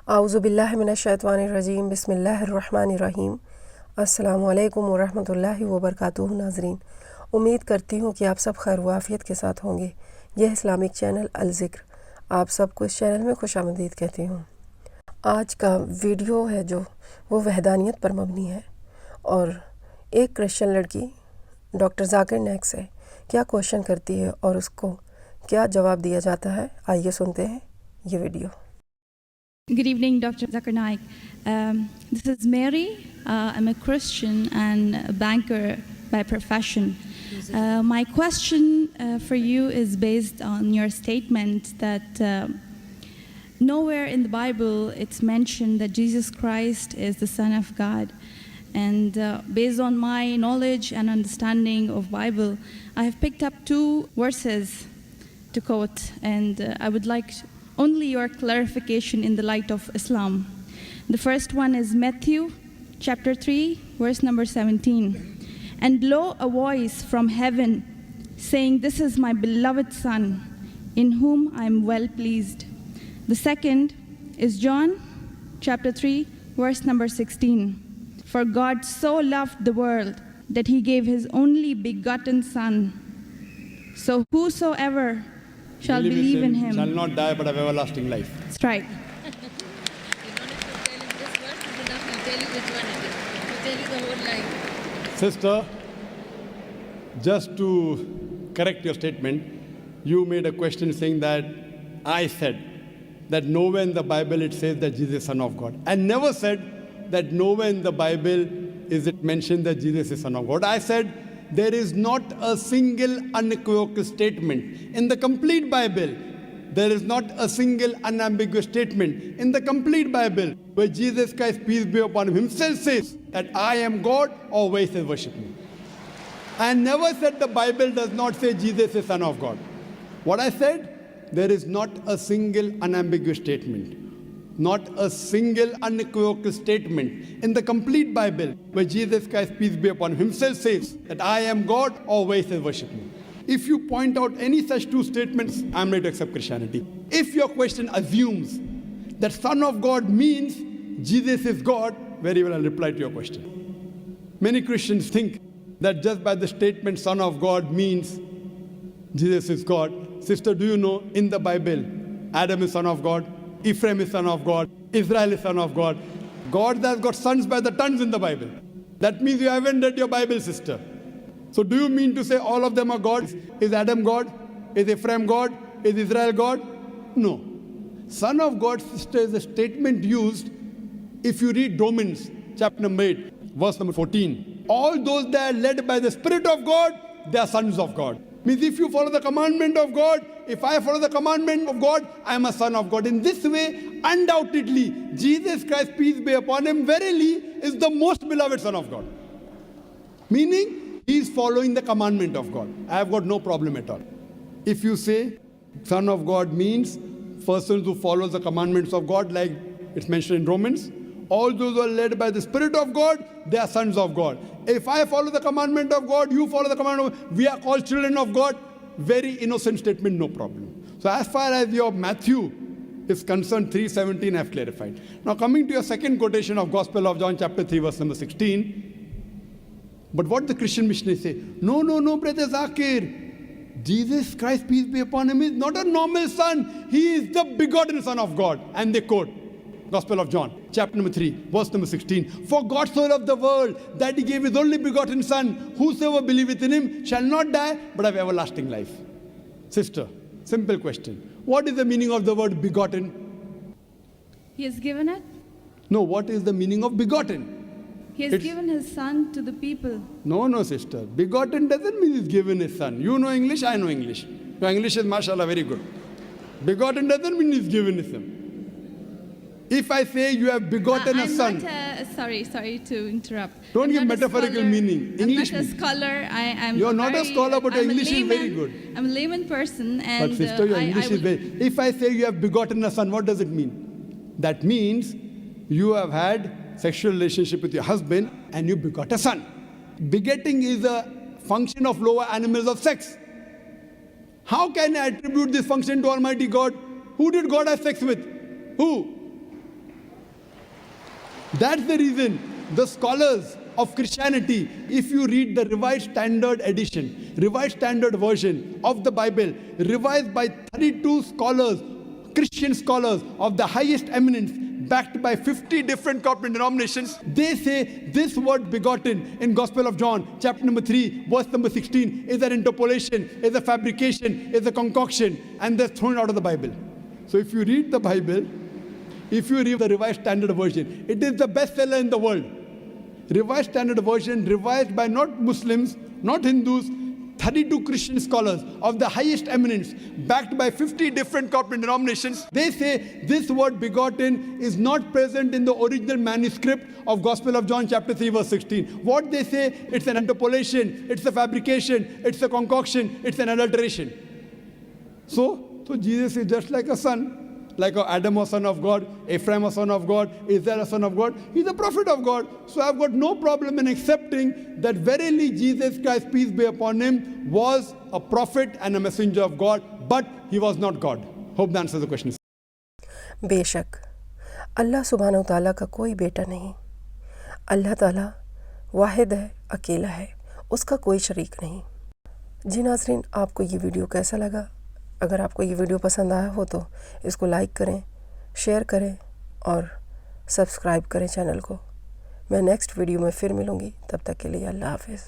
आऊज़ुबिल्लाहि मिनश्शैतानिर्रजीम बिस्मिल्लाहिर्रहमानिर्रहीम। अस्सलामु अलैकुम वरहमतुल्लाहि वबरकातुहू। नाज़रीन, उम्मीद करती हूँ कि आप सब खैर वाफ़ियत के साथ होंगे। यह इस्लामिक चैनल अल-ज़िक्र आप सबको इस चैनल में खुशामदीद कहती हूँ। आज का वीडियो है जो वो वहदानियत पर मबनी है और एक क्रिश्चियन लड़की डॉक्टर ज़ाकिर नाइक से क्या क्वेश्चन करती है और उसको क्या जवाब दिया जाता है। आइए सुनते हैं ये video. Good evening, Dr.Zakir Naik. This is Mary. I'm a Christian and a banker by profession. My question for you is based on your statement that nowhere in the Bible it's mentioned that Jesus Christ is the Son of God. And based on my knowledge and understanding of Bible, I have picked up two verses to quote, and I would like only your clarification in the light of Islam. The first one is Matthew chapter 3, verse number 17. And lo, a voice from heaven saying, "This is my beloved Son, in whom I am well pleased." The second is John chapter 3, verse number 16. For God so loved the world that he gave his only begotten Son. So whosoever shall believe in him shall not die but have everlasting life. That's right. Sister, just to correct your statement, you made a question saying that I said that nowhere in the Bible it says that Jesus is Son of God. I never said that nowhere in the Bible is it mentioned that Jesus is Son of God. I said there is not a single unequivocal statement in the complete Bible. There is not a single unambiguous statement in the complete Bible where Jesus Christ, peace be upon him, himself says that I am God, or where he says worship me. I never said the Bible does not say Jesus is Son of God. What I said, there is not a single unambiguous statement, not a single unequivocal statement in the complete Bible where Jesus Christ, peace be upon him, himself says that I am God, or where he says worship me. If you point out any such two statements, I am ready to accept Christianity. If your question assumes that Son of God means Jesus is God, very well I'll reply to your question. Many Christians think that just by the statement Son of God means Jesus is God. Sister, do you know in the Bible, Adam is Son of God, Ephraim is Son of God, Israel is Son of God. God has got sons by the tons in the Bible. That means you haven't read your Bible, sister. So do you mean to say all of them are gods? Is Adam God? Is Ephraim God? Is Israel God? No. Son of God, sister, is a statement used if you read Romans chapter number 8, verse number 14. All those that are led by the Spirit of God, they are sons of God. Means if you follow the commandment of God, if I follow the commandment of God, I am a son of God. In this way, undoubtedly, Jesus Christ, peace be upon him, verily is the most beloved Son of God. Meaning, he is following the commandment of God. I have got no problem at all. If you say Son of God means persons who follow the commandments of God, like it's mentioned in Romans, all those who are led by the Spirit of God, they are sons of God. If I follow the commandment of God, you follow the commandment of God, we are called children of God. Very innocent statement, no problem. So as far as your Matthew is concerned, 3:17 I have clarified. Now coming to your second quotation of Gospel of John chapter 3 verse number 16. But what the Christian missionaries say, no, Brother Zakir, Jesus Christ, peace be upon him, is not a normal son. He is the begotten Son of God. And they quote Gospel of John, chapter number 3, verse number 16. For God so loved the world that he gave his only begotten Son. Whosoever believeth in him shall not die, but have everlasting life. Sister, simple question. What is the meaning of the word begotten? He has given it. No, what is the meaning of begotten? He has given his Son to the people. No, sister. Begotten doesn't mean he's given his son. You know English, I know English. Your English is, mashallah, very good. Begotten doesn't mean he's given his son. If I say you have begotten a son. Sorry to interrupt. Don't give metaphorical meaning. English. I'm not a scholar. You're not a scholar, but your English is very good. I'm a layman person. And but sister, your English is very... If I say you have begotten a son, what does it mean? That means you have had sexual relationship with your husband and you begot a son. Begetting is a function of lower animals of sex. How can I attribute this function to Almighty God? Who did God have sex with? Who? That's the reason the scholars of Christianity, if you read the Revised Standard Edition, Revised Standard Version of the Bible, revised by 32 scholars, Christian scholars of the highest eminence, backed by 50 different corporate denominations, they say this word begotten in Gospel of John, chapter number 3, verse number 16, is an interpolation, is a fabrication, is a concoction, and they're thrown out of the Bible. So if you read the Bible, if you read the Revised Standard Version, it is the bestseller in the world. Revised Standard Version, revised by not Muslims, not Hindus, 32 Christian scholars of the highest eminence, backed by 50 different corporate denominations. They say this word begotten is not present in the original manuscript of Gospel of John chapter 3 verse 16. What they say, it's an interpolation, it's a fabrication, it's a concoction, it's an adulteration. So Jesus is just like a son. Like Adam was son of God, Ephraim was son of God, Israel was son of God. He's a prophet of God. So I've got no problem in accepting that verily Jesus Christ, peace be upon him, was a prophet and a messenger of God, but he was not God. Hope that answers the question. बेशक अल्लाह सुब्हानहू तआला का कोई बेटा नहीं। अल्लाह ताला वाहिद है, अकेला है, उसका कोई शरीक नहीं। जी नाज़रीन, आपको ये वीडियो कैसा लगा? अगर आपको ये वीडियो पसंद आया हो तो इसको लाइक करें, शेयर करें और सब्सक्राइब करें चैनल को। मैं नेक्स्ट वीडियो में फिर मिलूँगी, तब तक के लिए अल्लाह हाफ़िज़।